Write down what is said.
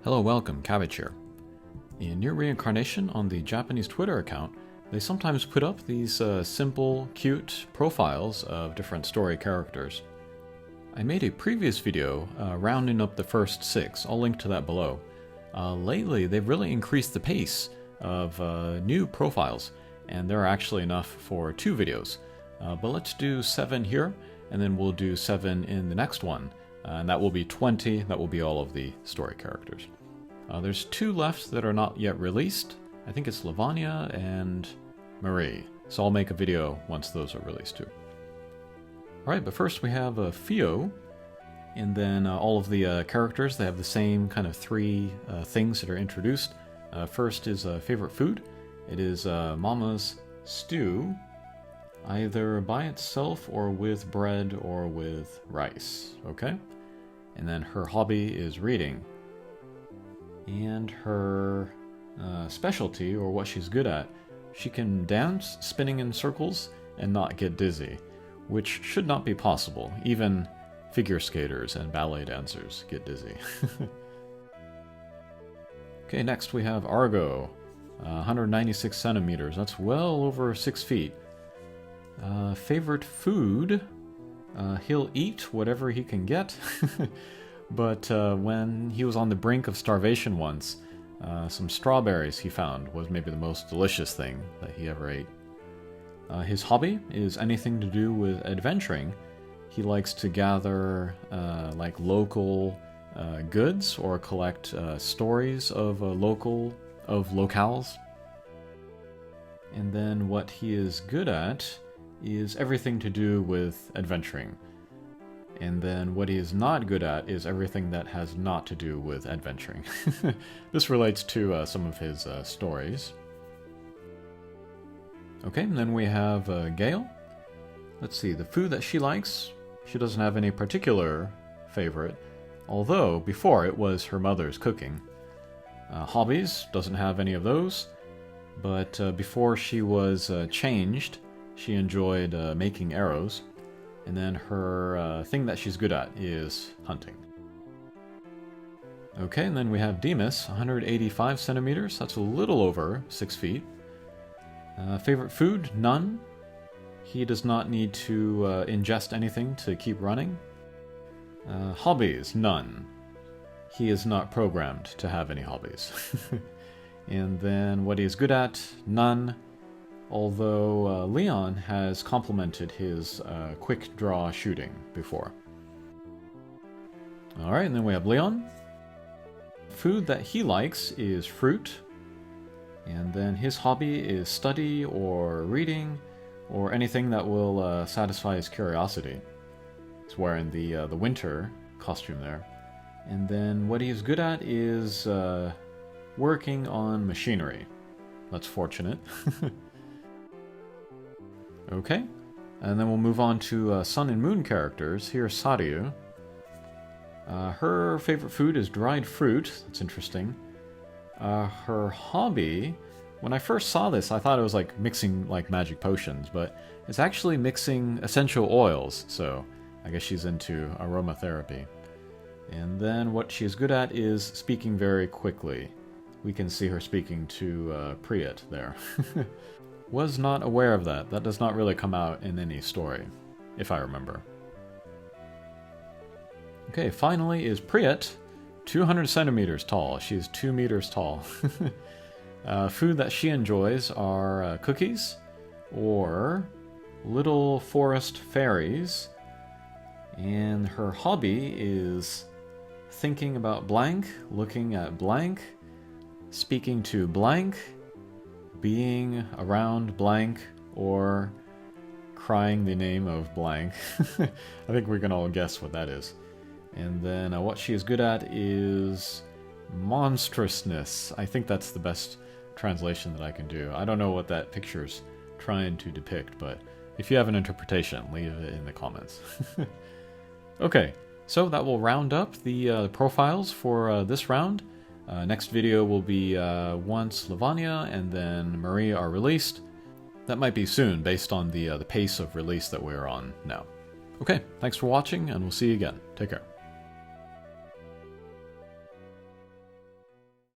Hello, welcome, Cabbage here. In Nier Reincarnation on the Japanese Twitter account, they sometimes put up these simple, cute profiles of different story characters. I made a previous video rounding up the first 6, I'll link to that below. Lately, they've really increased the pace of new profiles, and there are actually enough for 2 videos. But let's do 7 here, and then we'll do 7 in the next one. And that will be 20, that will be all of the story characters. There's 2 left that are not yet released. I think it's Lavanya and Marie. So I'll make a video once those are released too. Alright, but first we have Theo, and then all of the characters, they have the same kind of 3 things that are introduced. First is favorite food. It is Mama's stew, either by itself or with bread or with rice, okay? And then her hobby is reading. And her specialty, or what she's good at, she can dance, spinning in circles, and not get dizzy, which should not be possible. Even figure skaters and ballet dancers get dizzy. Okay, next we have Argo, 196 centimeters. That's well over 6 feet. Favorite food? He'll eat whatever he can get. But when he was on the brink of starvation once, some strawberries he found was maybe the most delicious thing that he ever ate. His hobby is anything to do with adventuring. He likes to gather like local goods or collect stories of locales. And then what he is good at is everything to do with adventuring. And then what he is not good at is everything that has not to do with adventuring. This relates to some of his stories. Okay, and then we have Gail. Let's see, the food that she likes, she doesn't have any particular favorite, although before it was her mother's cooking. Hobbies, doesn't have any of those, but before she was changed, she enjoyed making arrows. And then her thing that she's good at is hunting. Okay, and then we have Demas, 185 centimeters. That's a little over 6 feet. Favorite food? None. He does not need to ingest anything to keep running. Hobbies? None. He is not programmed to have any hobbies. And then what he is good at? None. Although Leon has complimented his quick draw shooting before. Alright, and then we have Leon. Food that he likes is fruit. And then his hobby is study or reading or anything that will satisfy his curiosity. He's wearing the winter costume there. And then what he is good at is working on machinery. That's fortunate. Okay, and then we'll move on to Sun and Moon characters. Here's Sadio. Her favorite food is dried fruit. That's interesting. Her hobby, when I first saw this, I thought it was like mixing like magic potions, but it's actually mixing essential oils, so I guess she's into aromatherapy. And then what she's good at is speaking very quickly. We can see her speaking to Priet there. Was not aware of that. That does not really come out in any story, if I remember. Okay, finally is Priet, 200 centimeters tall. She is 2 meters tall. Food that she enjoys are cookies or little forest fairies. And her hobby is thinking about blank, looking at blank, speaking to blank, being around blank, or crying the name of blank. I think we can all guess what that is. And then what she is good at is monstrousness. I think that's the best translation that I can do. I don't know what that picture's trying to depict, but if you have an interpretation, leave it in the comments. Okay, so that will round up the profiles for this round. Next video will be once Lavanya and then Marie are released. That might be soon, based on the pace of release that we're on now. Okay, thanks for watching, and we'll see you again. Take care.